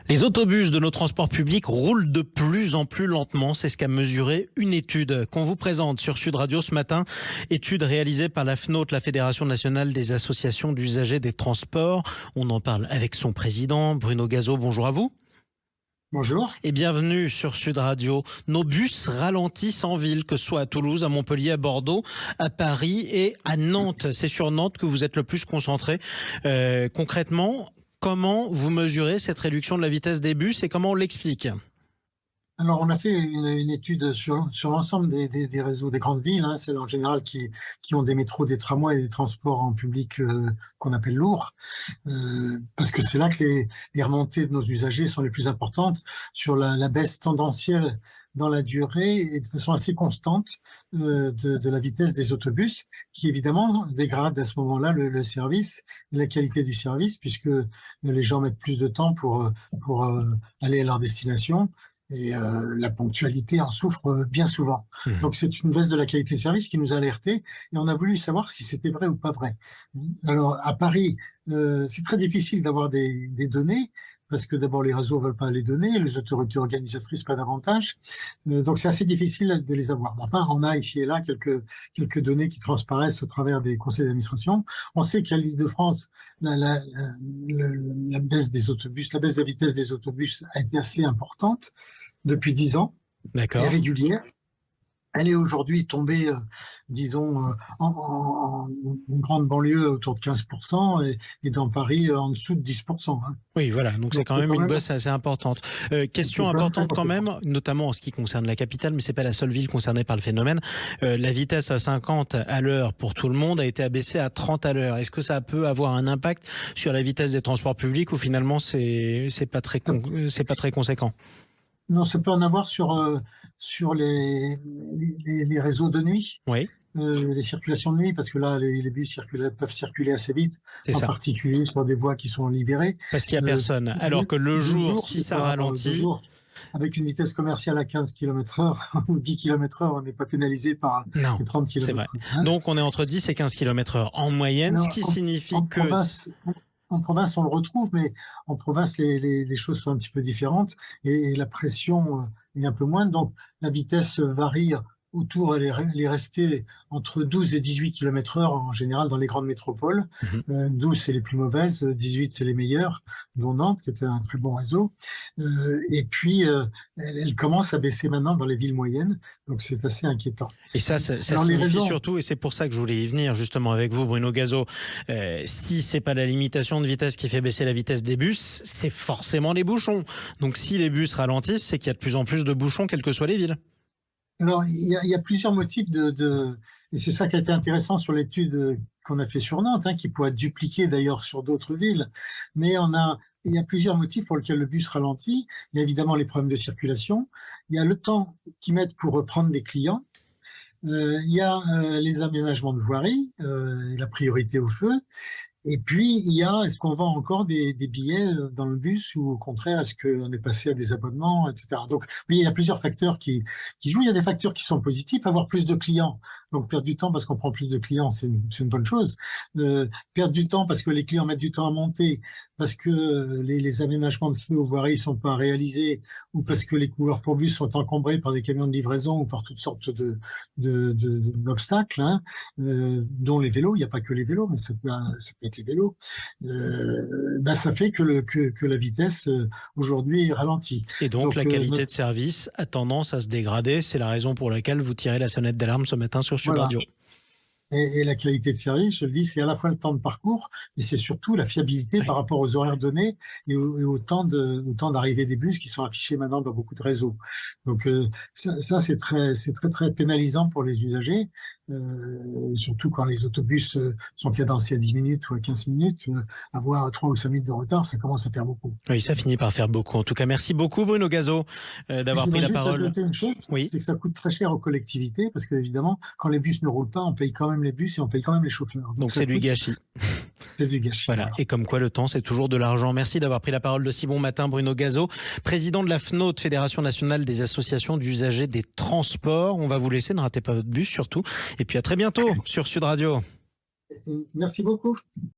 Les autobus de nos transports publics roulent de plus en plus lentement. C'est ce qu'a mesuré une étude qu'on vous présente sur Sud Radio ce matin. Étude réalisée par la FNOT, la Fédération nationale des associations d'usagers des transports. On en parle avec son président, Bruno Gazeau. Bonjour à vous. Bonjour. Et bienvenue sur Sud Radio. Nos bus ralentissent en ville, que ce soit à Toulouse, à Montpellier, à Bordeaux, à Paris et à Nantes. C'est sur Nantes que vous êtes le plus concentré. Concrètement, comment vous mesurez cette réduction de la vitesse des bus et comment on l'explique ? Alors, on a fait une étude sur l'ensemble des réseaux des grandes villes, celles en général qui ont des métros, des tramways et des transports en public qu'on appelle lourds, parce que c'est là que les remontées de nos usagers sont les plus importantes sur la baisse tendancielle dans la durée et de façon assez constante de la vitesse des autobus, qui évidemment dégrade à ce moment-là le service, la qualité du service, puisque les gens mettent plus de temps pour aller à leur destination. Et la ponctualité en souffre bien souvent. Donc c'est une baisse de la qualité de service qui nous a alertés et on a voulu savoir si c'était vrai ou pas vrai. Alors à Paris, c'est très difficile d'avoir des données parce que d'abord les réseaux veulent pas les donner, les autorités organisatrices pas davantage. Donc c'est assez difficile de les avoir. Enfin, on a ici et là quelques données qui transparaissent au travers des conseils d'administration. On sait qu'à l'Île-de-France, la baisse des autobus, la baisse de la vitesse des autobus a été assez importante depuis 10 ans, et régulière. Elle est aujourd'hui tombée, disons, en grande banlieue autour de 15% et dans Paris en dessous de 10%. Oui, voilà, donc c'est quand même une baisse assez importante. Question importante quand même, notamment en ce qui concerne la capitale, mais c'est pas la seule ville concernée par le phénomène. La vitesse à 50 à l'heure pour tout le monde a été abaissée à 30 à l'heure. Est-ce que ça peut avoir un impact sur la vitesse des transports publics ou finalement c'est pas très conséquent? Non, ça peut en avoir sur les réseaux de nuit, oui. Les circulations de nuit, parce que là, les bus peuvent circuler assez vite, particulier sur des voies qui sont libérées. Parce qu'il n'y a personne. Alors que le jour, si ça ralentit... Avec une vitesse commerciale à 15 km/h ou 10 km/h, on n'est pas pénalisé par les 30 km/h. Donc on est entre 10 et 15 km/h en moyenne, ce qui signifie que... En province, on le retrouve, mais en province, les choses sont un petit peu différentes et la pression est un peu moindre. Donc, la vitesse varie autour, elle est restée entre 12 et 18 km/h en général dans les grandes métropoles. 12, c'est les plus mauvaises, 18, c'est les meilleures, dont Nantes, qui était un très bon réseau. Et puis, elle commence à baisser maintenant dans les villes moyennes, donc c'est assez inquiétant. Et ça signifie surtout, et c'est pour ça que je voulais y venir justement avec vous, Bruno Gazeau, si c'est pas la limitation de vitesse qui fait baisser la vitesse des bus, c'est forcément les bouchons. Donc si les bus ralentissent, c'est qu'il y a de plus en plus de bouchons, quelles que soient les villes. Alors, il y a plusieurs motifs et c'est ça qui a été intéressant sur l'étude qu'on a fait sur Nantes, qui pourrait être dupliquée d'ailleurs sur d'autres villes. Mais il y a plusieurs motifs pour lesquels le bus ralentit. Il y a évidemment les problèmes de circulation. Il y a le temps qu'ils mettent pour reprendre des clients. Il y a les aménagements de voirie, la priorité au feu. Et puis, est-ce qu'on vend encore des billets dans le bus ou au contraire, est-ce qu'on est passé à des abonnements, etc. Donc, oui, il y a plusieurs facteurs qui jouent. Il y a des facteurs qui sont positifs, avoir plus de clients. Donc, perdre du temps parce qu'on prend plus de clients, c'est une bonne chose. Perdre du temps parce que les clients mettent du temps à monter, parce que les aménagements de feu aux voiries ne sont pas réalisés ou parce que les couloirs pour bus sont encombrés par des camions de livraison ou par toutes sortes d'obstacles, dont les vélos. Il n'y a pas que les vélos, mais ça peut être les vélos. Ça fait que la vitesse aujourd'hui ralentit. Et donc la qualité de service a tendance à se dégrader. C'est la raison pour laquelle vous tirez la sonnette d'alarme ce matin sur Sud Radio. Et la qualité de service, je le dis, c'est à la fois le temps de parcours, mais c'est surtout la fiabilité par rapport aux horaires donnés et au temps d'arrivée des bus qui sont affichés maintenant dans beaucoup de réseaux. Donc ça c'est très pénalisant pour les usagers, surtout quand les autobus sont cadencés à 10 minutes ou à 15 minutes. Avoir 3 ou 5 minutes de retard, ça commence à faire beaucoup. Oui, ça finit par faire beaucoup. En tout cas, merci beaucoup Bruno Gazeau d'avoir pris la parole. Une chose, c'est que ça coûte très cher aux collectivités parce qu'évidemment, quand les bus ne roulent pas, on paye quand même les bus et on paye quand même les chauffeurs. Donc c'est du gâchis. C'est du gâchis. Voilà. Et comme quoi le temps, c'est toujours de l'argent. Merci d'avoir pris la parole de si bon matin, Bruno Gazeau, président de la FNOT, Fédération nationale des associations d'usagers des transports. On va vous laisser, ne ratez pas votre bus surtout. Et puis à très bientôt sur Sud Radio. Merci beaucoup.